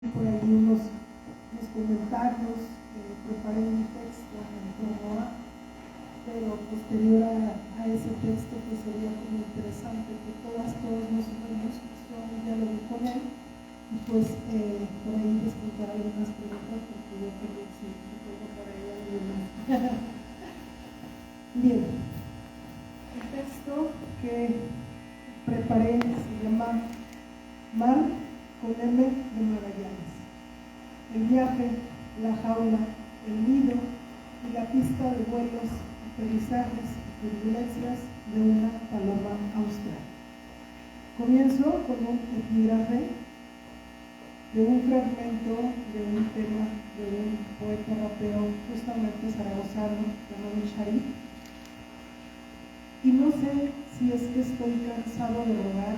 por ahí unos comentarios, preparé mi texto en torno a, pero posterior a ese texto pues sería como interesante que todos nos unamos a un diálogo con él y pues por ahí explicar algunas preguntas porque yo creo que sí, tengo por ahí algunas. Bien, el texto que preparé se llama Mar con M de Magallanes. El viaje, la jaula, el nido y la pista de vuelos, aterrizajes y turbulencias de una paloma austral. Comienzo con un epígrafe de un fragmento de un tema de un poeta rapero justamente zaragozano llamado Sharif. Y no sé si es que estoy cansado de rogar,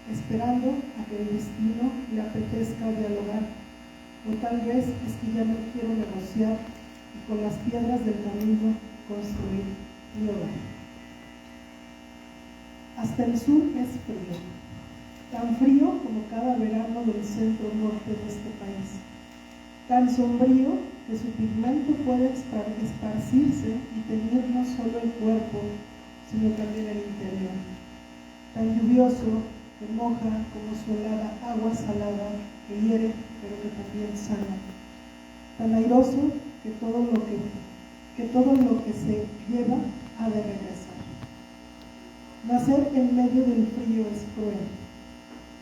esperando a que el destino le apetezca dialogar, o tal vez es que ya no quiero negociar y con las piedras del camino construir mi hogar. Hasta el sur es frío, tan frío como cada verano del centro norte de este país, tan sombrío que su pigmento puede esparcirse y teñir no solo el cuerpo, sino también el interior, tan lluvioso que moja como su helada agua salada que hiere pero que también sana, tan airoso que todo lo que se lleva ha de regresar. Nacer en medio del frío es cruel.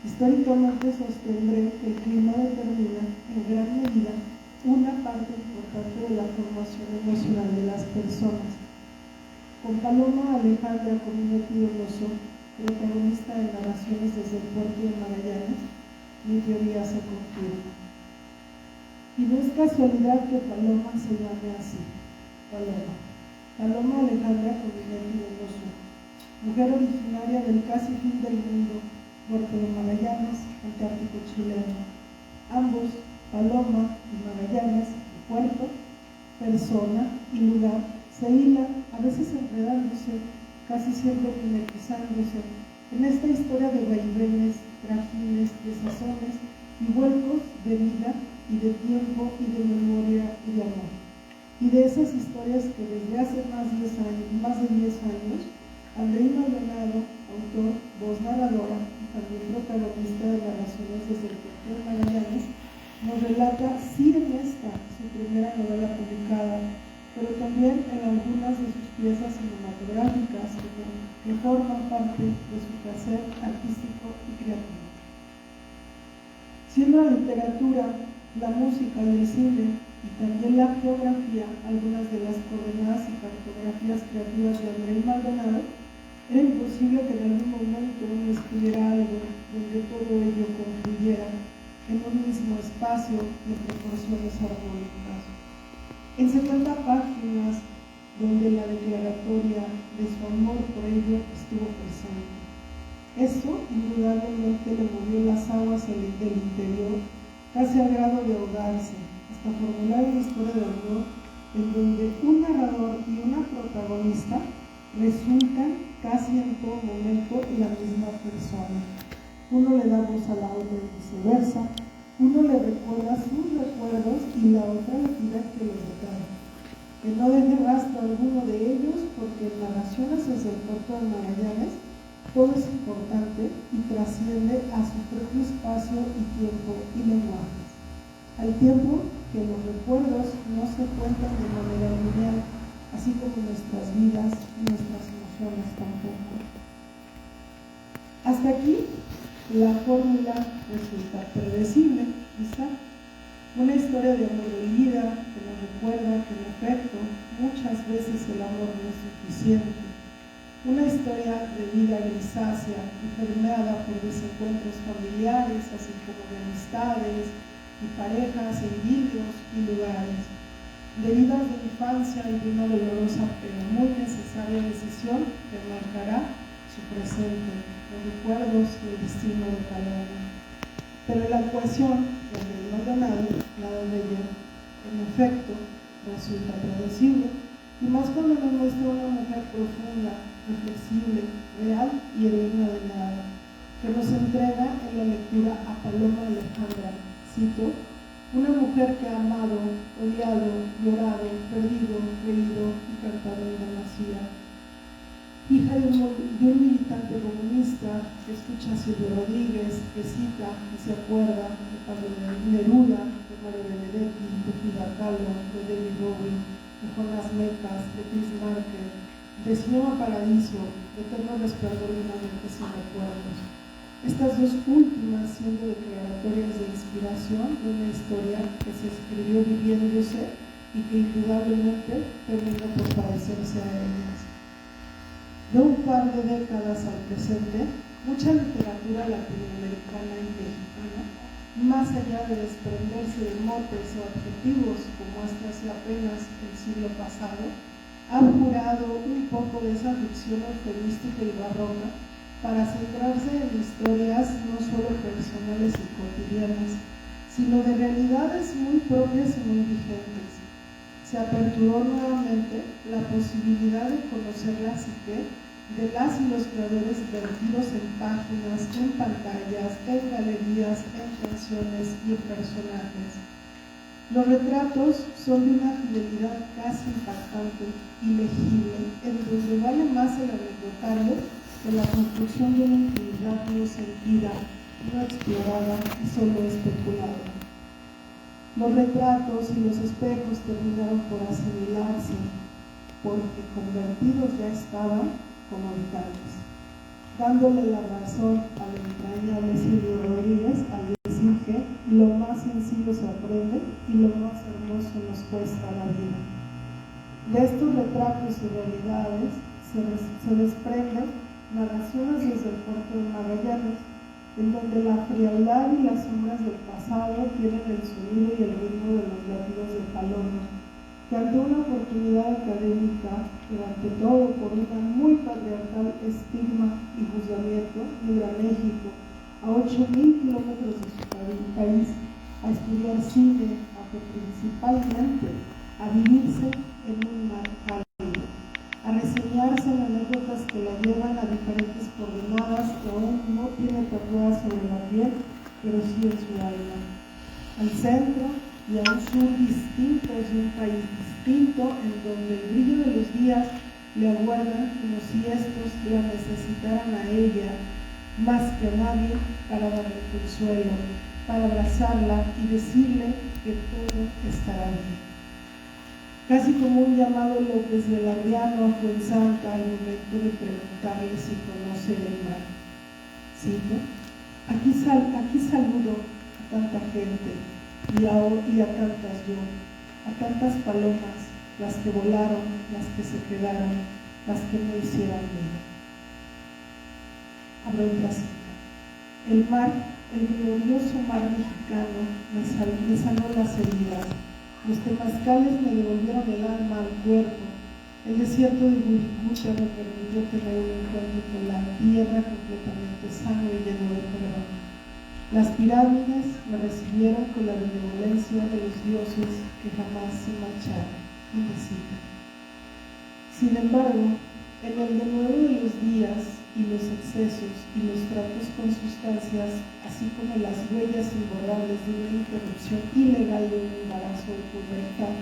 Históricamente sostendré que el clima determina en gran medida una parte importante de la formación emocional de las personas. Con Paloma Alejandra Cominetti Donoso, protagonista de narraciones desde el puerto de Magallanes, mi teoría se confirma. Y no es casualidad que Paloma se llame así, Paloma Alejandra Cominetti Donoso, mujer originaria del casi fin del mundo, puerto de Magallanes, Antártico chileno. Ambos, Paloma y Magallanes, puerto, persona y lugar, se hilan, a veces enredándose, casi siempre mimetizándose, en esta historia de vaivenes, trajines, desazones y vuelcos de vida y de tiempo y de memoria y de amor. Y de esas historias que desde hace más de 10 años, Andrei Maldonado, autor, voz narradora y también protagonista de narraciones desde el puerto de Magallanes, nos relata, sí en esta, su primera novela publicada, pero también en algunas de sus piezas cinematográficas que forman parte de su quehacer artístico y creativo. Siendo la literatura, la música y el cine, y también la geografía, algunas de las coordenadas y cartografías creativas de Andrei Maldonado, era imposible que en algún momento uno escribiera algo donde todo ello confluyera en un mismo espacio de proporciones armónicas. En 70 páginas, donde la declaratoria de su amor por ello estuvo presente. Esto indudablemente le movió las aguas del interior, casi al grado de ahogarse, hasta formular una historia de amor en donde un narrador y una protagonista resultan casi en todo momento la misma persona. Uno le da voz a la otra y viceversa, uno le recuerda sus recuerdos y la otra le pide que los recuerde. Que no deje rastro alguno de ellos, porque en narraciones desde el puerto de Magallanes todo es importante y trasciende a su propio espacio y tiempo y lenguajes. Al tiempo que los recuerdos no se cuentan de manera lineal, así como nuestras vidas y nuestras emociones tampoco. Hasta aquí la fórmula resulta predecible, quizá. Una historia de amor de vida que nos recuerda que en efecto muchas veces el amor no es suficiente. Una historia de vida grisácea y permeada por desencuentros familiares, así como de amistades y parejas en idilios y lugares. Derivadas de infancia y de una dolorosa pero muy necesaria decisión que marcará su presente, los recuerdos y el destino de Paloma. Pero la ecuación de Andrei Maldonado, nada de ello, en efecto, resulta predecible, y más cuando nos muestra una mujer profunda, reflexible, real y heroína de nada, que nos entrega en la lectura a Paloma Alejandra cito, una mujer que ha amado, odiado, llorado, perdido, reído y cantado en demasía. Hija de un militante comunista que escucha a Silvio Rodríguez, que cita y se acuerda de Pablo Neruda, de Mario Benedetti, de Frida Kahlo, de David Bowie, de Jonas Mekas, de Chris Marker, de Cinema Paradiso, de Eterno Resplandor de una mente sin recuerdos. Estas dos últimas siendo declaratorias de inspiración de una historia que se escribió viviéndose y que indudablemente termina por parecerse a ellas. De un par de décadas al presente, mucha literatura latinoamericana y mexicana, más allá de desprenderse de motes o adjetivos como hasta hace apenas el siglo pasado, ha jurado un poco de esa ficción eufemística y barroca para centrarse en historias no solo personales y cotidianas, sino de realidades muy propias y muy vigentes. Se aperturó nuevamente la posibilidad de conocer la psique de las y los creadores vertidos en páginas, en pantallas, en galerías, en canciones y en personajes. Los retratos son de una fidelidad casi impactante y legible, en donde vale más el anecdotario que la construcción de una intimidad no sentida, no explorada y solo especulada. Los retratos y los espejos terminaron por asimilarse, porque convertidos ya estaban como habitantes, dándole la razón al entrañable Silvio Rodríguez al decir que lo más sencillo se aprende y lo más hermoso nos cuesta la vida. De estos retratos y realidades se desprenden narraciones desde el puerto de Magallanes, en donde la frialdad y las sombras del pasado tienen el sonido y el ritmo de los latidos de paloma, que ante una oportunidad académica, pero ante todo por una muy patriarcal estigma y juzgamiento, migra a México, a 8.000 kilómetros de su país, a estudiar cine, aunque principalmente a vivirse en un mar cálido, a reseñarse en anécdotas que la llevan a diferentes coordenadas que aún no tiene tatuadas sobre la piel, pero sí en su alma, al centro y a un sur distintos de un país distinto, en donde el brillo de los días le aguardan como si estos la necesitaran a ella más que a nadie para darle consuelo, para abrazarla y decirle que todo estará bien. Casi como un llamado López de Larriano a Fuensanta al momento de preguntarle si conoce el mar. Cito, aquí saludo a tanta gente y a tantas yo, a tantas palomas, las que volaron, las que se quedaron, las que no hicieron vida. Abro otra cita. El mar, el glorioso mar mexicano, me sanó las heridas. Los temazcales me devolvieron el alma al cuerpo. El desierto de Wirikuta me permitió tener un encuentro con la tierra completamente sano y lleno de perdón. Las pirámides me recibieron con la benevolencia de los dioses que jamás se marcharon y me citan. Sin embargo, en el denuedo de los días y los excesos y los tratos con sustancias, así como las huellas imborrables de una interrupción ilegal de un embarazo de pubertad,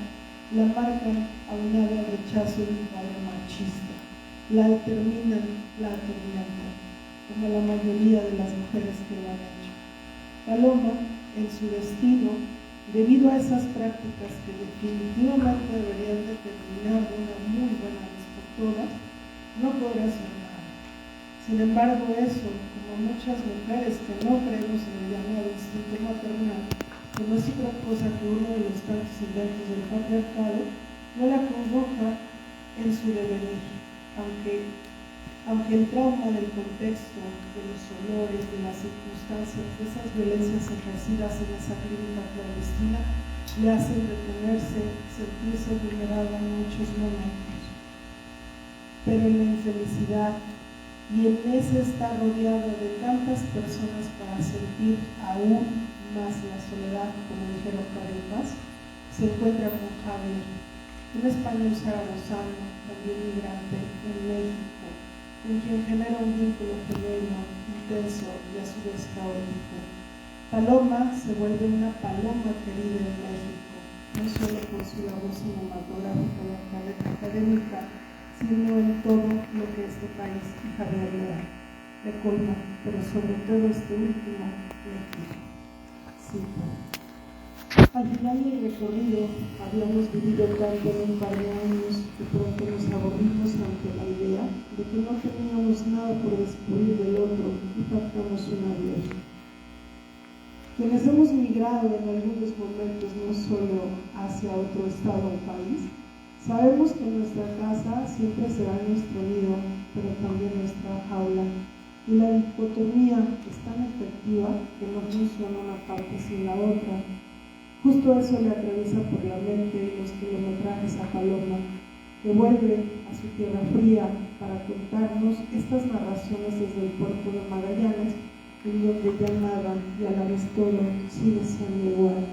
la marcan aunado al rechazo de un padre machista, la determinan, la atormentan, como la mayoría de las mujeres que lo han hecho. Paloma, en su destino, debido a esas prácticas que definitivamente deberían de terminar de una muy buena vez por todas, no podrá hacer nada. Sin embargo, eso, como muchas mujeres que no creemos en el llamado instinto maternal, que no es otra cosa que uno de los tantos inventos del patriarcado, no la convoca en su devenir, aunque el trauma del contexto, de los olores, de las circunstancias, de esas violencias ejercidas en esa clínica clandestina, le hacen detenerse, sentirse vulnerada en muchos momentos. Pero en la infelicidad y en ese estar rodeado de tantas personas para sentir aún más la soledad, como dijeron Caritas, se encuentra con Javier, un español zaragozano, también migrante en México, con quien genera un vínculo genuino, intenso y a su vez caótico. Paloma se vuelve una paloma querida en México, no solo por su labor cinematográfica y académica, sino en todo lo que este país y Javier le colma, pero sobre todo este último le quita. Sí. Al final del recorrido habíamos vivido tanto en un par de años que pronto nos aburrimos ante la idea de que no teníamos nada por descubrir del otro y pactamos un adiós. Quienes hemos migrado en algunos momentos no solo hacia otro estado o país, sabemos que nuestra casa siempre será nuestro nido, pero también nuestra jaula. Y la dicotomía es tan efectiva que no funciona una parte sin la otra. Justo eso le atraviesa por la mente los kilometrajes a Paloma, que vuelve a su tierra fría para contarnos estas narraciones desde el puerto de Magallanes, en donde ya nada y a la vez todo sigue siendo igual.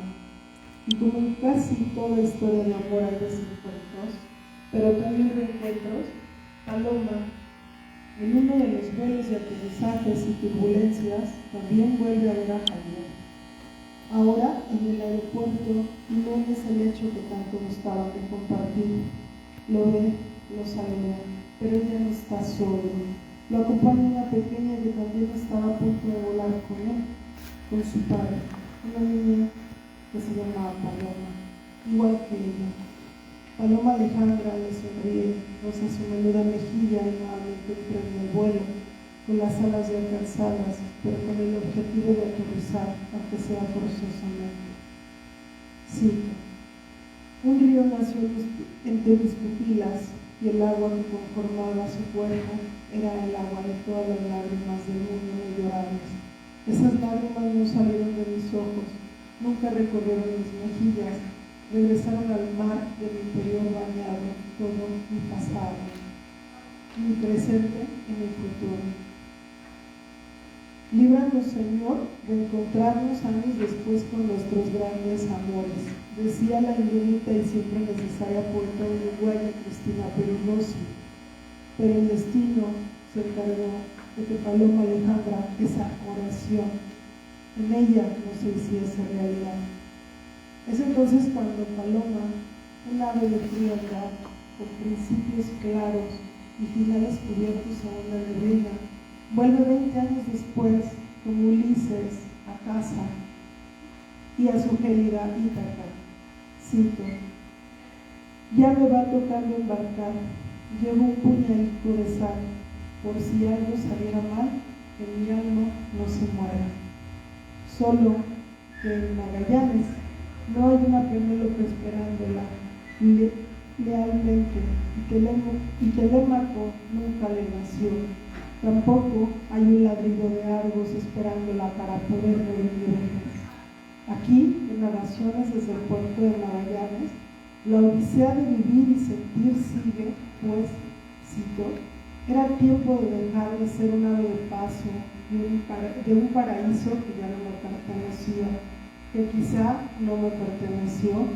Y como en casi toda historia de amor hay desencuentros, pero también reencuentros, Paloma, en uno de los vuelos de aterrizajes y turbulencias, también vuelve a ver a Javier. Ahora, en el aeropuerto, no es el hecho que tanto gustaba de compartir. Lo ve, lo saluda, pero ella no está solo. Lo acompaña una pequeña que también estaba a punto de volar con él, con su padre, una niña que se llamaba Paloma, igual que ella. Paloma Alejandra le sonríe, roza su menuda mejilla y nuevamente emprende el vuelo, con las alas ya cansadas, pero con el objetivo de aterrizar, aunque sea forzosamente. Cito: un río nació entre mis pupilas y el agua que conformaba su cuerpo era el agua de todas las lágrimas del mundo no lloradas. Esas lágrimas no salieron de mis ojos, nunca recorrieron mis mejillas, regresaron al mar de mi interior bañado, todo mi pasado, mi presente y mi futuro. Líbranos, Señor, de encontrarnos años después con nuestros grandes amores, decía la infinita y siempre necesaria poeta uruguaya Cristina Perugossi. Pero el destino se encargó de que Paloma Alejandra esa oración en ella no se hiciese realidad. Es entonces cuando Paloma, un ave de frialdad, con principios claros y finales cubiertos a una neblina, vuelve 20 años después, como Ulises, a casa y a su gélida Ítaca. Cito: ya me va tocando embarcar, llevo un puñadito de sal, por si algo saliera mal, que mi alma no se muera. Solo que en Magallanes no hay una Penélope esperándola lealmente, y Telémaco nunca le nació. Tampoco hay un ladrido de Argos esperándola para poder reunirnos. Aquí, en Narraciones desde el puerto de Magallanes, la odisea de vivir y sentir sigue, pues, cito: era tiempo de dejar de ser un ave de paso de un paraíso que ya no me pertenecía, que quizá no me perteneció,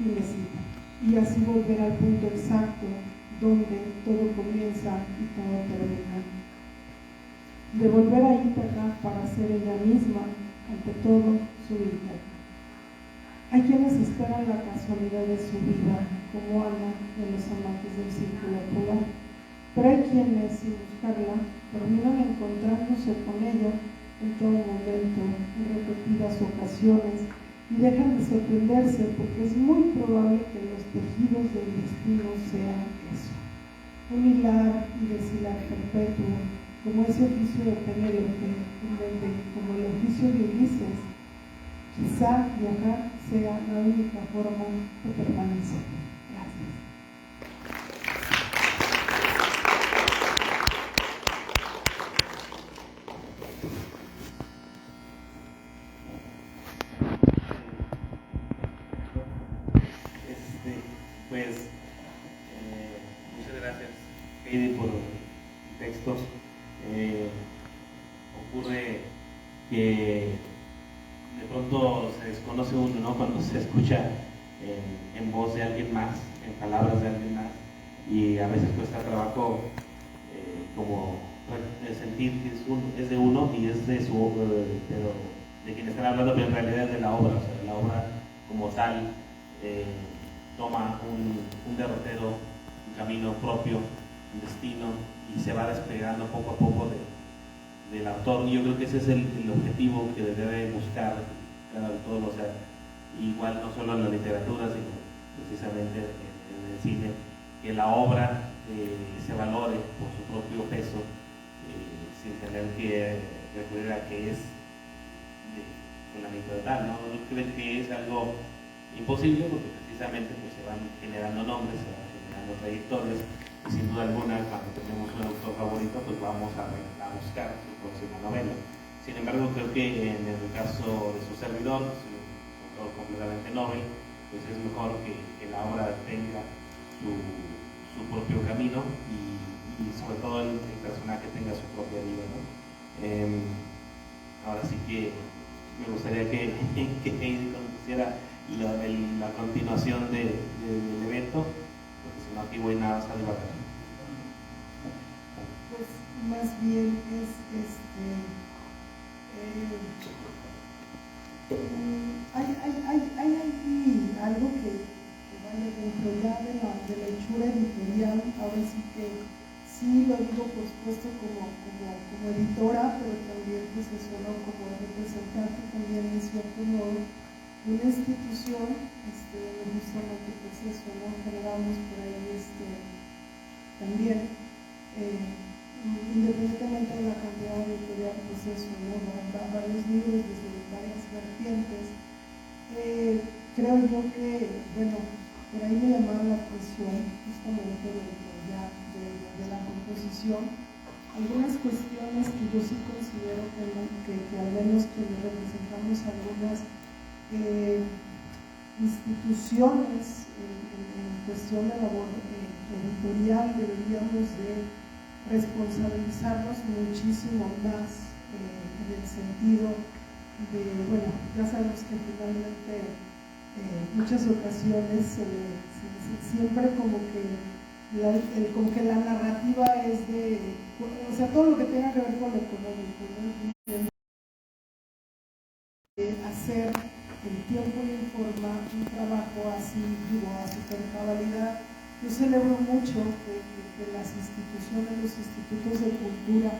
y así volver al punto exacto donde todo comienza y todo termina. De volver a Ítaca para ser ella misma, ante todo, su Ítaca. Hay quienes esperan la casualidad de su vida, como Ana de los amantes del círculo polar, pero hay quienes, sin buscarla, terminan encontrándose con ella en todo momento, en repetidas ocasiones, y dejan de sorprenderse porque es muy probable que los tejidos del destino sean eso: un hilar y deshilar perpetuo, como ese oficio de Penélope, en donde, como el oficio de Ulises, quizá viajar sea la única forma de permanecer. Gracias. Muchas gracias, Heidi, por el texto. Ocurre que de pronto se desconoce uno, ¿no?, cuando se escucha en voz de alguien más, en palabras de alguien más, y a veces cuesta trabajo como sentir que es de uno y es de su, pero de quien están hablando, pero en realidad es de la obra, o sea, la obra como tal toma un derrotero, un camino propio, un destino, y se va despegando poco a poco del autor. Y yo creo que ese es el objetivo que debe buscar cada autor, o sea, igual no solo en la literatura, sino precisamente en el cine, que la obra se valore por su propio peso, sin tener que recurrir a que es de fulanito de tal, ¿no? No creo que es algo imposible, porque precisamente pues, se van generando nombres, se van generando trayectorias, y sin duda alguna cuando tenemos un autor favorito pues vamos a buscar su próxima novela. Sin embargo, creo que en el caso de su servidor, un autor completamente novel, pues es mejor que la obra tenga su propio camino y sobre todo el personaje tenga su propia vida, ¿no? Ahora sí que me gustaría que Heidi conociera la continuación del evento, porque si no aquí voy nada más a divagar. Pues más bien es hay aquí algo que vaya dentro ya de la hechura editorial. Ahora sí que sí lo digo por supuesto como editora, pero también pues eso, ¿no? Como representante también en cierto modo de una institución donde justamente pues eso, ¿no? Generamos por ahí también independientemente de la cantidad editorial, pues eso, ¿no? Varios libros desde varias vertientes. Creo yo que, bueno, por ahí me llamaba la atención justamente de la composición, algunas cuestiones que yo sí considero que al menos que representamos algunas instituciones en cuestión de labor editorial deberíamos de responsabilizarnos muchísimo más en el sentido de, bueno, ya sabemos que finalmente muchas ocasiones siempre como que la narrativa es o sea, todo lo que tenga que ver con lo económico, ¿no? Hacer en tiempo y en forma un trabajo así, digo, a super cabalidad. Yo celebro mucho que las instituciones, los institutos de cultura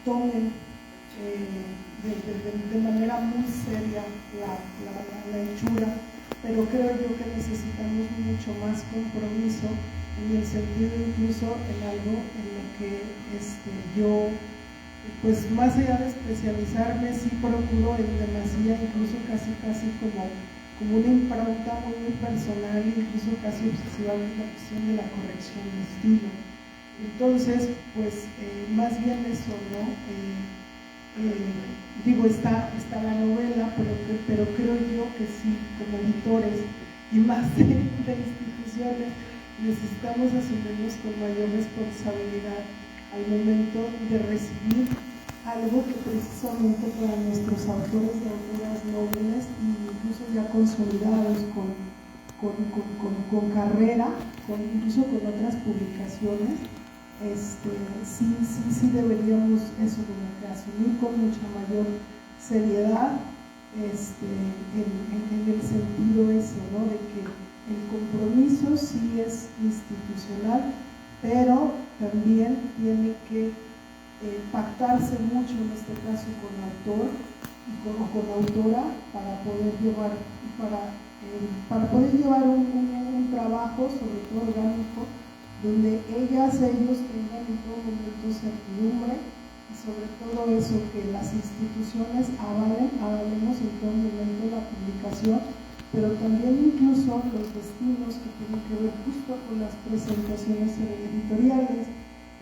tomen de manera muy seria la hechura, pero creo yo que necesitamos mucho más compromiso en el sentido incluso en algo en lo que yo, pues más allá de especializarme, sí procuro en demasía, incluso casi como una impronta muy personal, incluso casi obsesivamente la cuestión de la corrección de estilo. Entonces, pues más bien eso, ¿no? Digo, está la novela, pero creo yo que sí, como editores y más de instituciones, necesitamos asumirnos con mayor responsabilidad al momento de recibir algo que precisamente para nuestros autores y autoras nobles, incluso ya consolidados con carrera, incluso con otras publicaciones, sí deberíamos eso como que asumir con mucha mayor seriedad en el sentido ese, ¿no? De que el compromiso sí es institucional, pero también tiene que pactarse mucho, en este caso con autor y con autora, para poder llevar un trabajo, sobre todo orgánico, donde ellos tengan en todo momento certidumbre y sobre todo eso, que las instituciones avalemos en todo momento la publicación, pero también incluso los destinos que tienen que ver justo con las presentaciones editoriales.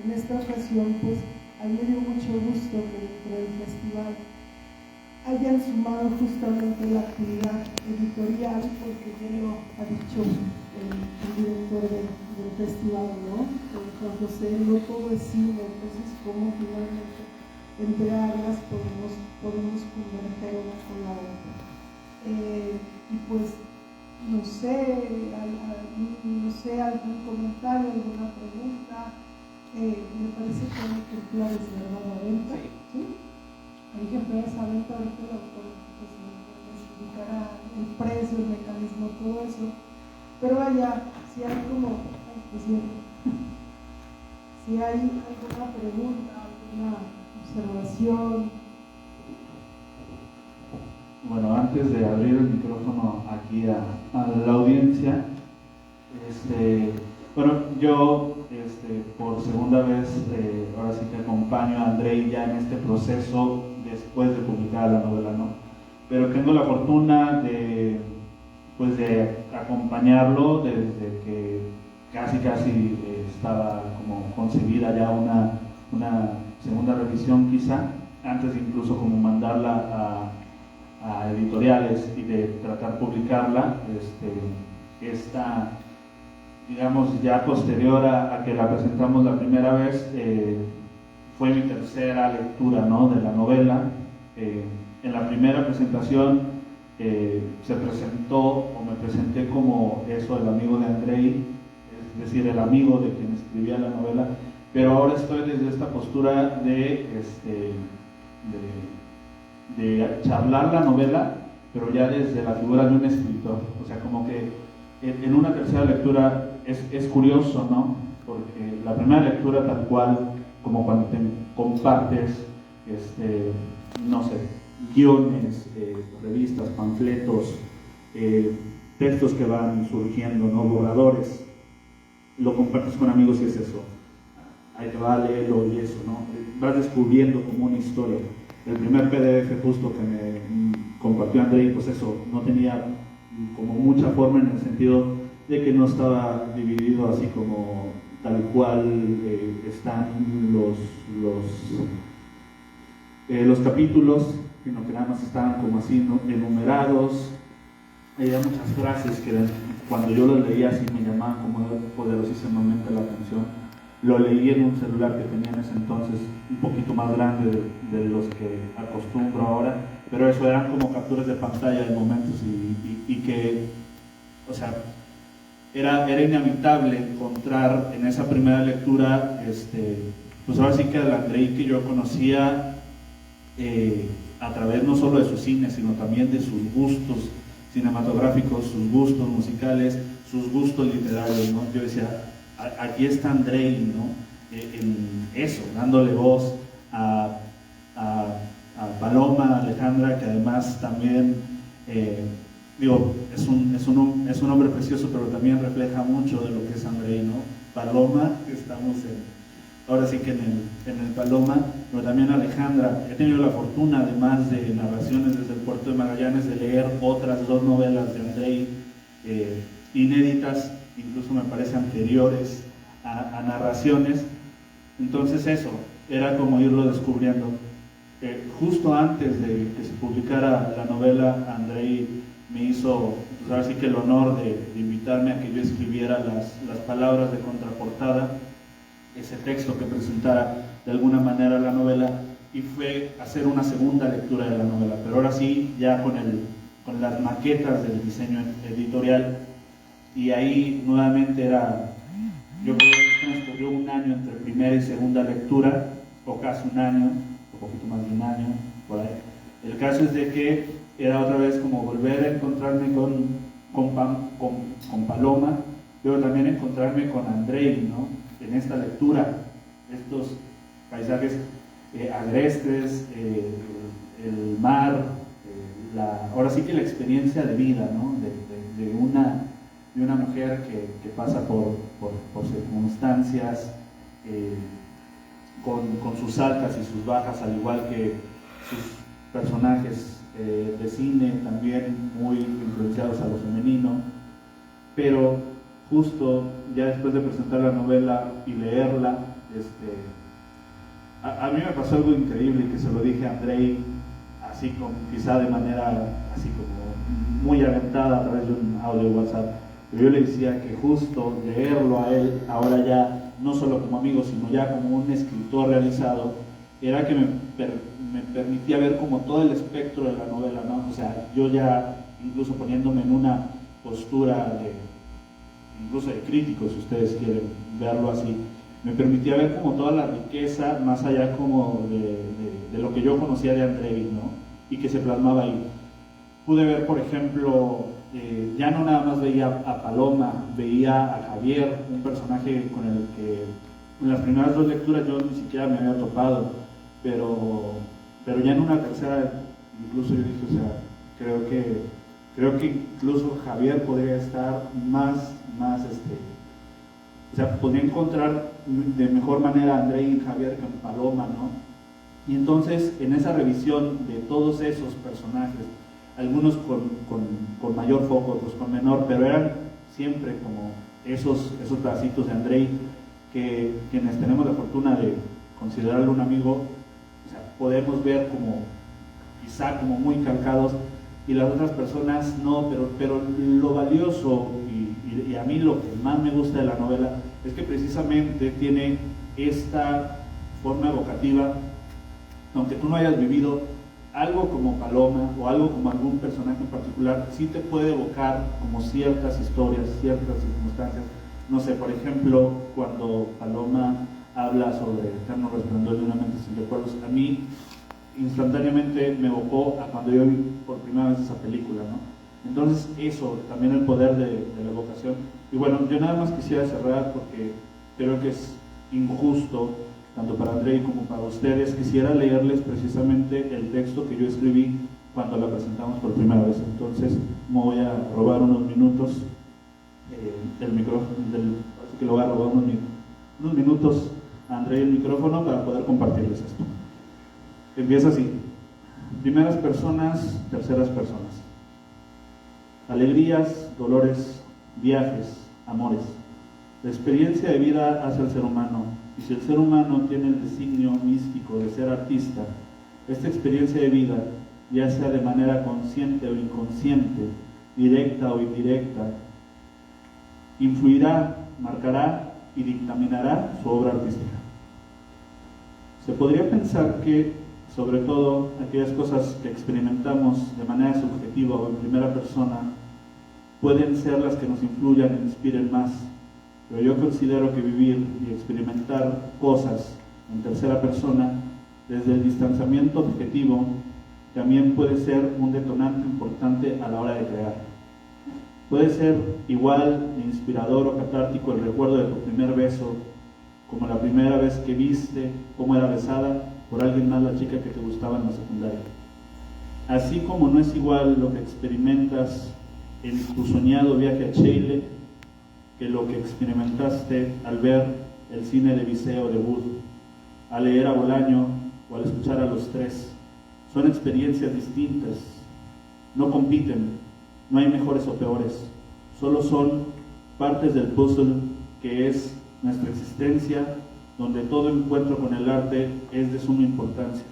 En esta ocasión, pues, a mí me dio mucho gusto que dentro del festival hayan sumado justamente la actividad editorial, porque ya lo ha dicho el director del festival, ¿no? Juan José, no todo es cine, entonces cómo finalmente entre áreas podemos converger una con la otra. Y pues, no sé, algún comentario, alguna pregunta. me parece que hay ejemplares de verdad a venta, ¿sí? Hay ejemplares a venta, ahorita el autor pues, les explicará el precio, el mecanismo, todo eso, pero vaya, si hay como, si hay alguna pregunta, alguna observación. Bueno, antes de abrir el micrófono aquí a la audiencia, bueno, yo por segunda vez, ahora sí que acompaño a Andrei ya en este proceso después de publicar la novela, ¿no? Pero tengo la fortuna de acompañarlo desde que casi estaba como concebida ya una segunda revisión quizá, antes incluso como mandarla a editoriales y de tratar publicarla, esta, digamos, ya posterior a que la presentamos la primera vez, fue mi tercera lectura, ¿no?, de la novela. En la primera presentación se presentó, o me presenté como eso, el amigo de Andrei, es decir, el amigo de quien escribía la novela, pero ahora estoy desde esta postura de charlar la novela, pero ya desde la figura de un escritor. O sea, como que en una tercera lectura es curioso, ¿no? Porque la primera lectura tal cual, como cuando te compartes, no sé, guiones, revistas, panfletos, textos que van surgiendo, ¿no?, borradores, lo compartes con amigos y es eso. Ahí te va a leerlo y eso, ¿no? Vas descubriendo como una historia. El primer PDF justo que me compartió Andrei, pues eso, no tenía como mucha forma en el sentido de que no estaba dividido así como tal cual están los capítulos, sino que nada más estaban como así, ¿no?, enumerados. Había muchas frases que cuando yo las leía así me llamaban como poderosísimamente la atención. Lo leí en un celular que tenía en ese entonces, un poquito más grande de los que acostumbro ahora, pero eso eran como capturas de pantalla de momentos y que, o sea, era inevitable encontrar en esa primera lectura, pues ahora sí que al Andrei que yo conocía a través no solo de su cine, sino también de sus gustos cinematográficos, sus gustos musicales, sus gustos literarios, ¿no? Yo decía, aquí está Andrei, ¿no?, en eso, dándole voz a Paloma, Alejandra, que además también, digo, es un hombre precioso, pero también refleja mucho de lo que es Andrei, ¿no? Paloma, que estamos ahora sí que en el Paloma, pero también Alejandra. He tenido la fortuna, además de Narraciones desde el Puerto de Magallanes, de leer otras dos novelas de Andrei, inéditas, incluso me parece anteriores a Narraciones. Entonces eso, era como irlo descubriendo. Justo antes de que se publicara la novela, Andrei me hizo, pues ahora sí que el honor de invitarme a que yo escribiera las palabras de contraportada, ese texto que presentara de alguna manera la novela, y fue hacer una segunda lectura de la novela, pero ahora sí ya con las maquetas del diseño editorial. Y ahí nuevamente yo creo que transcurrió un año entre primera y segunda lectura, o casi un año, un poquito más de un año, por ahí. El caso es de que era otra vez como volver a encontrarme con Paloma, pero también encontrarme con Andrei, ¿no?, en esta lectura, estos paisajes agrestes, el mar, ahora sí que la experiencia de vida, ¿no?, de una mujer que pasa por circunstancias, con sus altas y sus bajas, al igual que sus personajes de cine, también muy influenciados a lo femenino. Pero justo ya después de presentar la novela y leerla, a mí me pasó algo increíble, que se lo dije a Andrei, así como quizá de manera así como muy aventada a través de un audio de WhatsApp. Pero yo le decía que justo leerlo a él, ahora ya no solo como amigo, sino ya como un escritor realizado, era que me permitía ver como todo el espectro de la novela, ¿no? O sea, yo ya incluso poniéndome en una postura incluso de crítico, si ustedes quieren verlo así, me permitía ver como toda la riqueza más allá como de lo que yo conocía de Andrei, ¿no? Y que se plasmaba ahí. Pude ver, por ejemplo, ya no nada más veía a Paloma, veía a Javier, un personaje con el que en las primeras 2 lecturas yo ni siquiera me había topado, pero ya en una tercera incluso yo dije, o sea, creo que incluso Javier podría estar más o sea, podría encontrar de mejor manera a Andrei y Javier que en Paloma, ¿no? Y entonces, en esa revisión de todos esos personajes, algunos con mayor foco, otros con menor, pero eran siempre como esos pedacitos de Andrei que quienes tenemos la fortuna de considerarlo un amigo, o sea, podemos ver como quizá como muy calcados y las otras personas no, pero lo valioso y a mí lo que más me gusta de la novela es que precisamente tiene esta forma evocativa, aunque tú no hayas vivido algo como Paloma o algo como algún personaje en particular, sí te puede evocar como ciertas historias, ciertas circunstancias. No sé, por ejemplo, cuando Paloma habla sobre el eterno resplandor de una mente sin recuerdos, a mí instantáneamente me evocó a cuando yo vi por primera vez esa película, ¿no? Entonces eso, también el poder de la evocación. Y bueno, yo nada más quisiera cerrar porque creo que es injusto, tanto para Andrei como para ustedes. Quisiera leerles precisamente el texto que yo escribí cuando la presentamos por primera vez. Entonces me voy a robar unos minutos del micrófono, así que le voy a robar unos minutos a Andrei el micrófono para poder compartirles esto. Empieza así: primeras personas, terceras personas. Alegrías, dolores, viajes, amores. La experiencia de vida hace al ser humano, y si el ser humano tiene el designio místico de ser artista, esta experiencia de vida, ya sea de manera consciente o inconsciente, directa o indirecta, influirá, marcará y dictaminará su obra artística. Se podría pensar que, sobre todo, aquellas cosas que experimentamos de manera subjetiva o en primera persona pueden ser las que nos influyan e inspiren más, pero yo considero que vivir y experimentar cosas en tercera persona desde el distanciamiento objetivo también puede ser un detonante importante a la hora de crear. Puede ser igual de inspirador o catártico el recuerdo de tu primer beso, como la primera vez que viste cómo era besada por alguien más la chica que te gustaba en la secundaria. Así como no es igual lo que experimentas en tu soñado viaje a Chile que lo que experimentaste al ver el cine de Viseo de Wood, al leer a Bolaño o al escuchar a Los Tres. Son experiencias distintas, no compiten, no hay mejores o peores, solo son partes del puzzle que es nuestra existencia, donde todo encuentro con el arte es de suma importancia,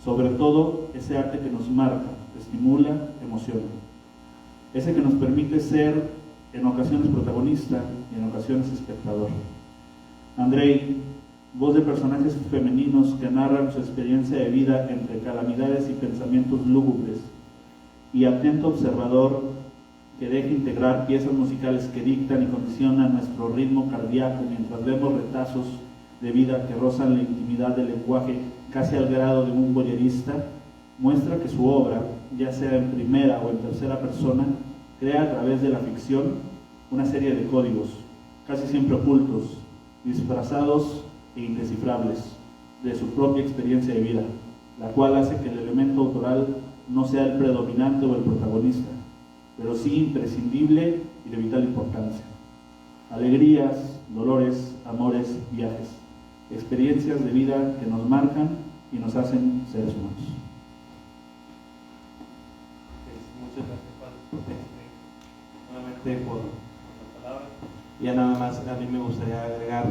sobre todo ese arte que nos marca, estimula, emociona, ese que nos permite ser en ocasiones protagonista y en ocasiones espectador. Andrei, voz de personajes femeninos que narran su experiencia de vida entre calamidades y pensamientos lúgubres, y atento observador que deja integrar piezas musicales que dictan y condicionan nuestro ritmo cardíaco mientras vemos retazos de vida que rozan la intimidad del lenguaje casi al grado de un voyerista, muestra que su obra, ya sea en primera o en tercera persona, crea a través de la ficción una serie de códigos, casi siempre ocultos, disfrazados e indescifrables, de su propia experiencia de vida, la cual hace que el elemento autoral no sea el predominante o el protagonista, pero sí imprescindible y de vital importancia. Alegrías, dolores, amores, viajes, experiencias de vida que nos marcan y nos hacen seres humanos. Muchas gracias, Juan, nuevamente por las palabras. Ya nada más, a mí me gustaría agregar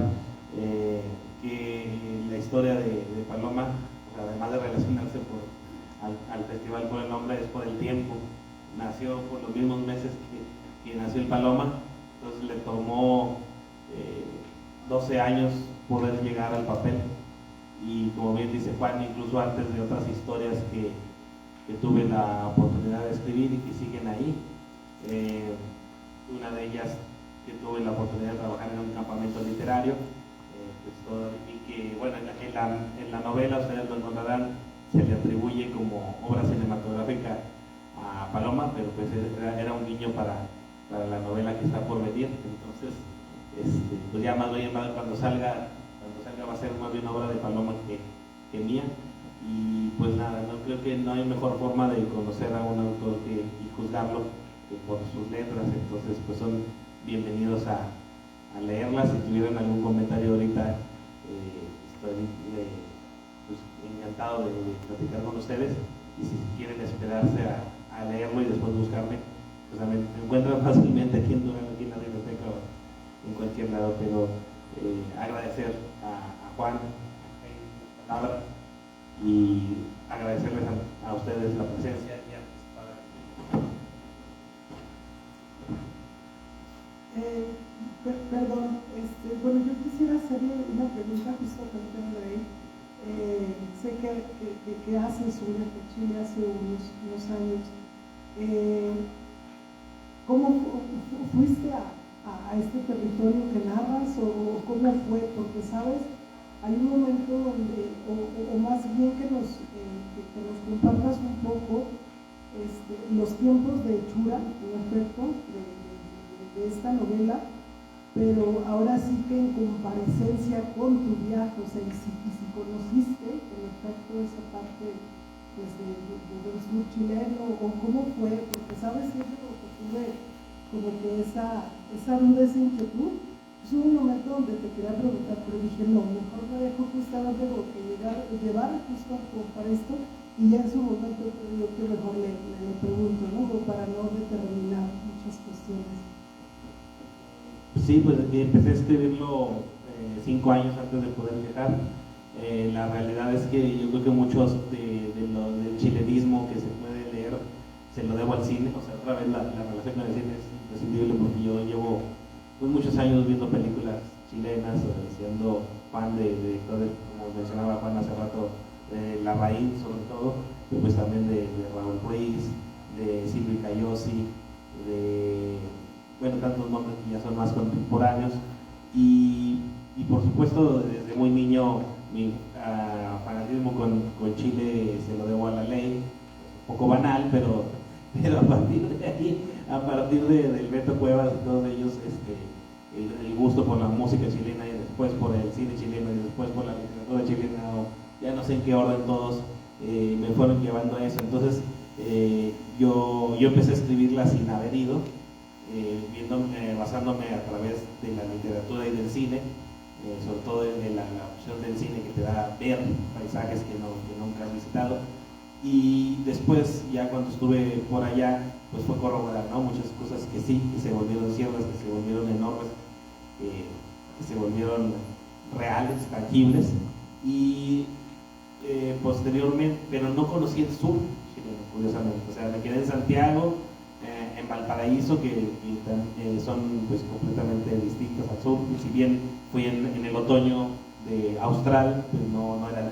que la historia de Paloma, o sea, además de relacionarse al festival por el nombre, es por el tiempo. Nació por los mismos meses que nació el Paloma, entonces le tomó 12 años poder llegar al papel, y como bien dice Juan, incluso antes de otras historias que tuve la oportunidad de escribir y que siguen ahí. Una de ellas que tuve la oportunidad de trabajar en un campamento literario, y que, bueno, en la novela ustedes lo encontrarán, se le atribuye como obra cinematográfica a Paloma, pero pues era un guiño para la novela que está por venir. Entonces, pues ya más bien cuando salga va a ser más bien obra de Paloma que mía. Y pues nada, no creo que no hay mejor forma de conocer a un autor y juzgarlo que por sus letras. Entonces pues son bienvenidos a leerlas. Si tuvieran algún comentario ahorita, estoy pues, encantado de platicar con ustedes. Y si quieren esperarse a leerlo y después buscarme, pues también me encuentran fácilmente aquí en Durango, aquí en la biblioteca o en cualquier lado. Pero agradecer a Juan la palabra y agradecerles a ustedes la presencia y perdón, bueno, yo quisiera hacerle una pregunta justo a Andrei. Sé que haces una en Chile hace unos años. ¿Cómo fuiste a este territorio que narras o cómo fue? Porque, ¿sabes? Hay un momento donde, o más bien que nos compartas un poco los tiempos de hechura, en efecto, de esta novela, pero ahora sí que en comparecencia con tu viaje, o sea, y si conociste, en efecto, esa parte pues, del sur chileno, o cómo fue, porque, ¿sabes? Siempre como que tuve como que esa duda, esa inquietud. Hubo un momento donde te quería preguntar, pero dije, no, mejor me dejo justamente como que llevar justo para esto, y ya en su momento yo que mejor le pregunto, ¿no? Como para no determinar muchas cuestiones. Sí, pues empecé a escribirlo 5 años antes de poder viajar. La realidad es que yo creo que muchos del chilenismo que se puede leer se lo debo al cine. O sea, otra vez la relación con el cine es imprescindible, porque yo llevo pues, muchos años viendo películas chilenas, siendo fan de directores, como mencionaba Juan hace rato, de Larraín sobre todo, pero pues también de Raúl Ruiz, de Silvio Cayosi, de, bueno, tantos nombres que ya son más contemporáneos. Y por supuesto, desde muy niño, mi fanatismo con Chile se lo debo a La Ley, un poco banal, pero a partir de ahí, a partir del Beto Cuevas y todos ellos, el gusto por la música chilena, y después por el cine chileno, y después por la literatura chilena, ya no sé en qué orden todos me fueron llevando a eso. Entonces yo empecé a escribirla sin haber ido, basándome a través de la literatura y del cine, sobre todo de la opción del cine que te da ver paisajes que nunca has visitado. Y después, ya cuando estuve por allá, pues fue corroborar, ¿no? Muchas cosas que sí, que se volvieron ciertas, que se volvieron enormes, que se volvieron reales, tangibles. Y posteriormente, pero no conocí el sur chileno, curiosamente. O sea, me quedé en Santiago, en Valparaíso, que son pues completamente distintos al sur. Y si bien fui en el otoño austral, pues no era el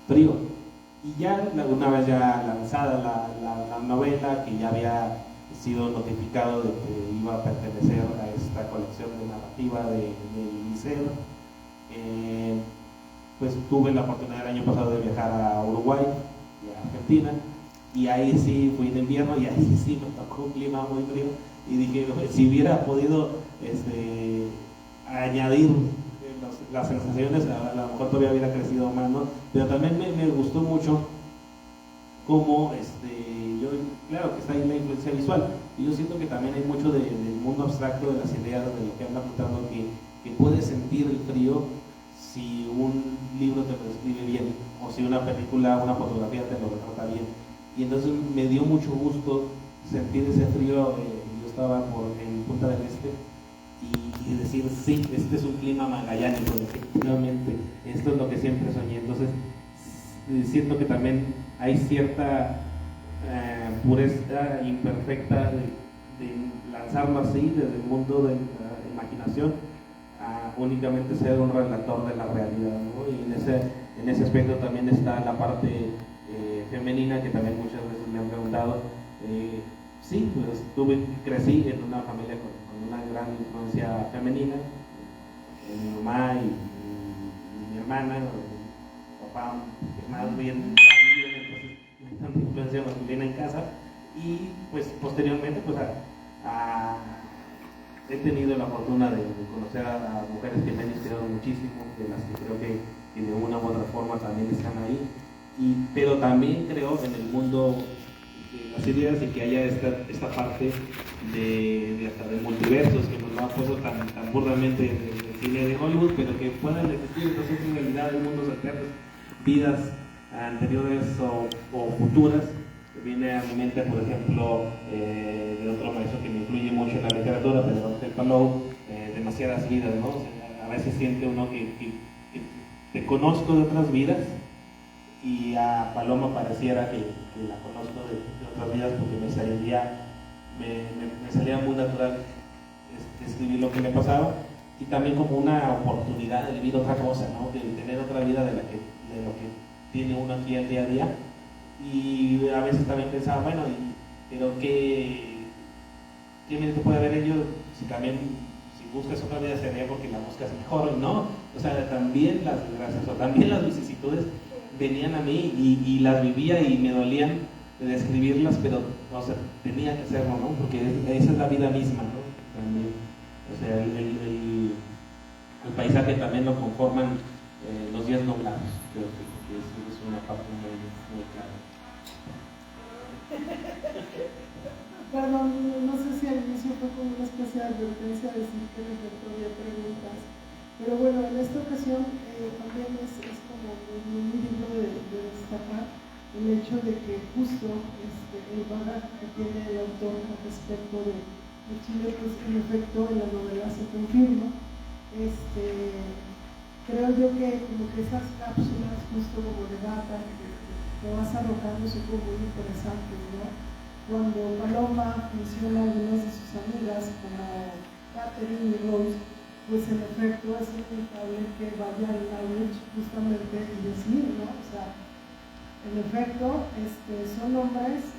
frío. Y ya una vez ya lanzada la novela, que ya había sido notificado de que iba a pertenecer a esta colección de narrativa del liceo, pues tuve la oportunidad el año pasado de viajar a Uruguay y a Argentina, y ahí sí fui en invierno, y ahí sí me tocó un clima muy frío, y dije, si hubiera podido añadir las sensaciones, a lo mejor todavía hubiera crecido más, ¿no? Pero también me gustó mucho cómo, claro que está ahí la influencia visual, y yo siento que también hay mucho del mundo abstracto, de las ideas, de lo que anda apuntando, que puedes sentir el frío si un libro te lo describe bien, o si una película, una fotografía te lo retrata bien. Y entonces me dio mucho gusto sentir ese frío. Yo estaba en Punta del Este, y decir, sí, este es un clima magallánico, efectivamente, esto es lo que siempre soñé. Entonces siento que también hay cierta pureza imperfecta de lanzarlo así desde el mundo de la imaginación a únicamente ser un relator de la realidad, ¿no? Y en ese aspecto también está la parte femenina, que también muchas veces me han preguntado. Sí, pues crecí en una familia con una gran influencia femenina, mi mamá y hermana o mi papá, que más bien libre, entonces no hay tanta influencia masculina en casa. Y pues posteriormente pues he tenido la fortuna de conocer a mujeres que me han inspirado muchísimo, de las que creo que de una u otra forma también están ahí. Pero también creo en el mundo de las ideas y que haya esta parte de hasta de multiversos que nos lo ha puesto tan burdamente en el cine de Hollywood, pero que puedan existir entonces en realidad en mundos alternos, vidas anteriores o futuras. Viene a mi mente, por ejemplo, de otro maestro que me influye mucho en la literatura, Pedro Ángel Palou, Demasiadas vidas, ¿no? O sea, a veces siente uno que te conozco de otras vidas, y a Paloma pareciera que la conozco de otras vidas, porque me salía muy natural escribir lo que me pasaba, y también como una oportunidad de vivir otra cosa, ¿no? De tener otra vida de lo que tiene uno aquí al día a día. Y a veces también pensaba, bueno, pero ¿qué mérito puede haber ello si buscas otra vida sería porque la buscas mejor? No, o sea, también las desgracias o también las vicisitudes venían a mí y las vivía y me dolían de describirlas, pero o sea, tenía que hacerlo, ¿no? Porque esa es la vida misma, ¿no? También, o sea, el paisaje también lo conforman los días nublados, creo que es una parte muy clara. Perdón, no sé si al inicio fue como una especie de advertencia de decir que me había preguntas, pero bueno, en esta ocasión también es como muy digno de destacar el hecho de que justo el bagaje que tiene el autor al respecto de Chile, pues en efecto en la novela se confirma. Creo yo que como que esas cápsulas justo como de data que vas arrojando son como muy interesantes, ¿no? Cuando Paloma menciona a algunas de sus amigas como Catherine y Rose, pues en efecto es inevitable que vaya al knowledge justamente y decir, ¿no? O sea, en efecto son hombres,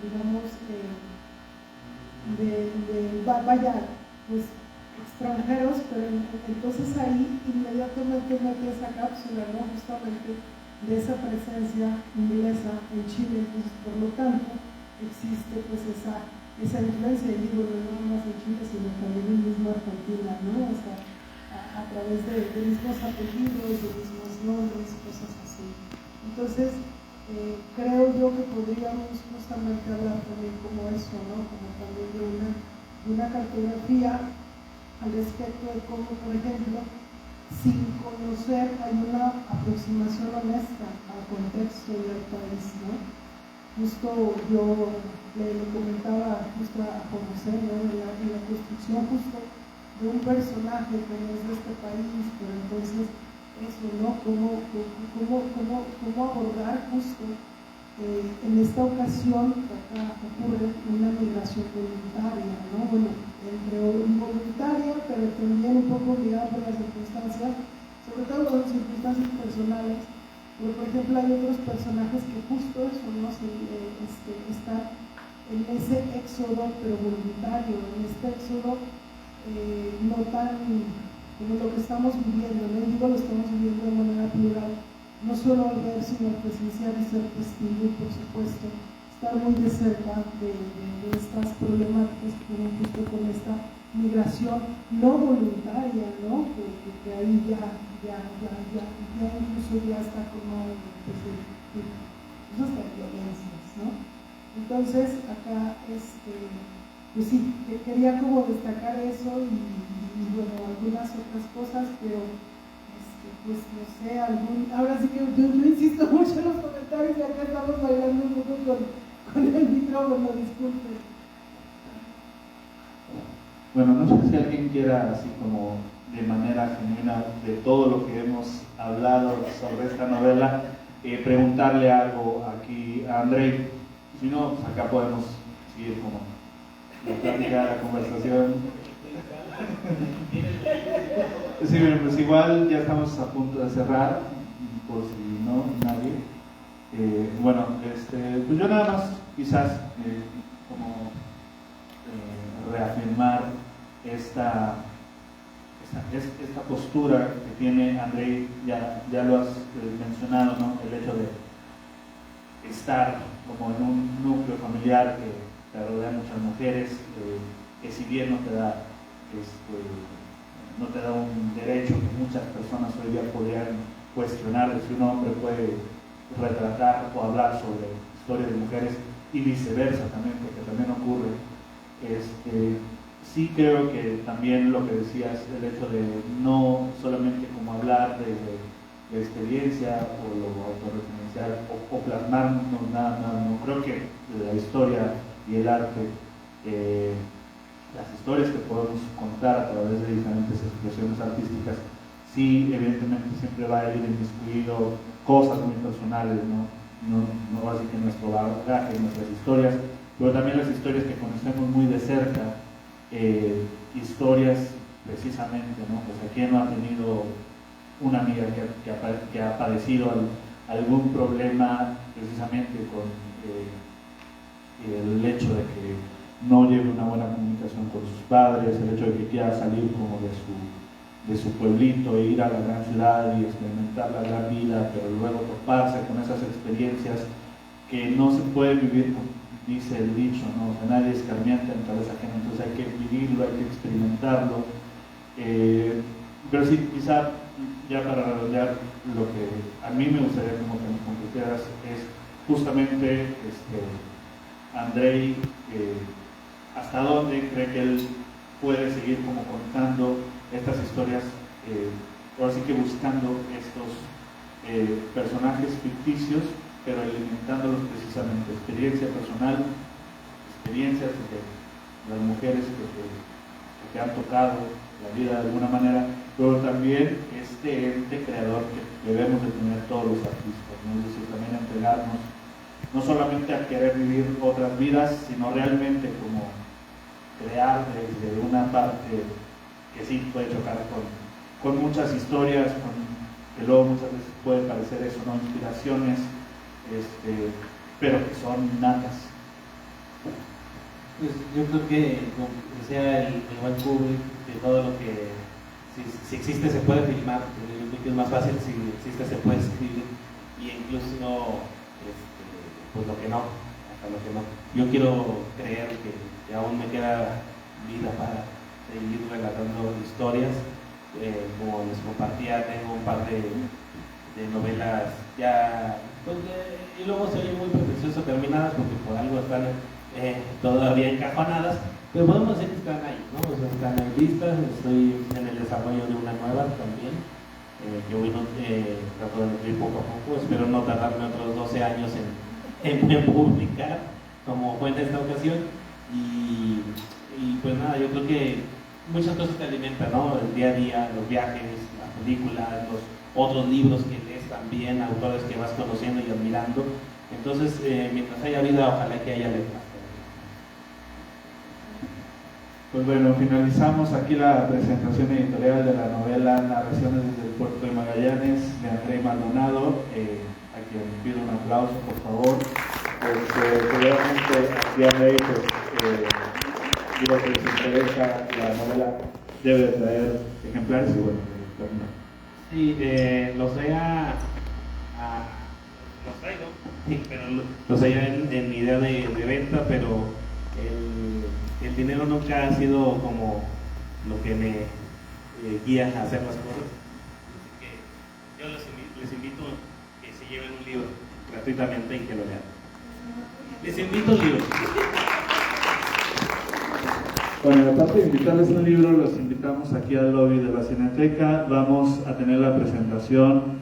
digamos, vaya, pues extranjeros, pero entonces ahí inmediatamente mete esa cápsula, ¿no? Justamente de esa presencia inglesa en Chile. Entonces, por lo tanto, existe pues esa influencia, y digo, no nada más en Chile, sino también en misma Argentina, ¿no? O sea, a través de mismos apellidos, de mismos nombres, cosas así. Entonces, creo yo que podríamos justamente hablar también como eso, ¿no? Como también de una cartografía al respecto de cómo, por ejemplo, sin conocer hay una aproximación honesta al contexto del país, ¿no? Justo yo le comentaba justo a José, ¿no? En la construcción justo de un personaje que no es de este país, pero entonces eso, ¿no? Cómo abordar justo en esta ocasión acá ocurre una migración voluntaria, ¿no? Bueno, entre involuntaria, pero también un poco obligada por las circunstancias, sobre todo por las circunstancias personales. Pero, por ejemplo, hay otros personajes que justo eso, ¿no? Están en ese éxodo, pero voluntario, en este éxodo no tan como lo que estamos viviendo, ¿no? Digo, lo estamos viviendo de manera plural, no solo al ver, sino al presenciar y ser testigo, y por supuesto, estar muy de cerca de estas problemáticas que tienen justo con esta migración no voluntaria, ¿no? Que ahí ya incluso ya está como de violencias, ¿no? Entonces, acá, pues sí, quería como destacar eso y bueno, algunas otras cosas, pero pues no sé, ahora sí que yo insisto mucho en los comentarios y acá estamos bailando un poco con el micrófono, disculpen. Bueno, no sé si alguien quiera, así como de manera genuina, de todo lo que hemos hablado sobre esta novela, preguntarle algo aquí a Andrei. Si no, pues acá podemos seguir como la plática, la conversación. Sí, pues igual ya estamos a punto de cerrar, por si no, nadie. Bueno, pues yo nada más quizás como reafirmar esta esta postura que tiene Andrei, ya lo has mencionado, ¿no? El hecho de estar como en un núcleo familiar que te rodea muchas mujeres, que si bien no te da un derecho que muchas personas hoy día podrían cuestionar de si un hombre puede retratar o hablar sobre historias de mujeres y viceversa también, porque también ocurre. Sí creo que también lo que decías, el hecho de no solamente como hablar de experiencia o lo autorreferencial o plasmarnos nada más, no creo que la historia y el arte, las historias que podemos contar a través de diferentes expresiones artísticas, sí, evidentemente siempre va a ir inmiscuido cosas muy personales, no así que nuestro bagaje, nuestras historias, pero también las historias que conocemos muy de cerca, historias precisamente, ¿no? Pues a quién no ha tenido una amiga que ha padecido algún problema precisamente con el hecho de que no lleve una buena comunicación con sus padres, el hecho de que quiera salir como de su pueblito e ir a la gran ciudad y experimentar la gran vida, pero luego toparse con esas experiencias que no se puede vivir, dice el dicho, ¿no? O sea, nadie escarmienta en cabeza ajena, entonces hay que vivirlo, hay que experimentarlo. Pero sí, quizá ya para redondear, lo que a mí me gustaría como que nos compartieras es justamente Andrei, hasta dónde cree que él puede seguir como contando estas historias, ahora sí que buscando estos personajes ficticios, pero alimentándolos precisamente, experiencia personal, experiencias de las mujeres que han tocado la vida de alguna manera, pero también este ente creador que debemos de tener todos los artistas, ¿no? Es decir, también entregarnos no solamente a querer vivir otras vidas, sino realmente como crear desde una parte que sí puede chocar con muchas historias, que luego muchas veces puede parecer eso, ¿no? Inspiraciones, pero que son natas. Pues yo creo que, como decía el buen Kubrick, que todo lo que si existe se puede filmar, yo creo que es más fácil si existe se puede escribir, y incluso pues lo que no, hasta lo que no. Yo quiero creer que aún me queda vida para seguir relatando historias. Como les compartía, tengo un par de novelas ya, pues, y luego se oye muy pretencioso terminadas porque por algo están todavía encajonadas, pero podemos decir que están ahí, ¿no? O sea, están en listas, estoy en el desarrollo de una nueva también, que hoy trato de nutrir poco a poco, espero no tardarme otros 12 años en publicar, como fue en esta ocasión, y pues nada, yo creo que muchas cosas te alimentan, ¿no? El día a día, los viajes, las películas, los otros libros que lees también, autores que vas conociendo y admirando. Entonces, mientras haya vida, ojalá que haya letras. Pues bueno, finalizamos aquí la presentación editorial de la novela Narraciones desde el Puerto de Magallanes de Andrei Maldonado, a quien pido un aplauso, por favor. Seguramente aquí Andrei, digo que les interesa la novela, debe traer ejemplares y bueno, Sí, los traigo, sí, pero los traía en mi idea de venta, pero el dinero nunca ha sido como lo que me guía a hacer las cosas. Así que yo les invito a que se lleven un libro gratuitamente y que lo lean. Les invito a un libro. Bueno, aparte de invitarles un libro, los invitamos aquí al lobby de la Cineteca. Vamos a tener la presentación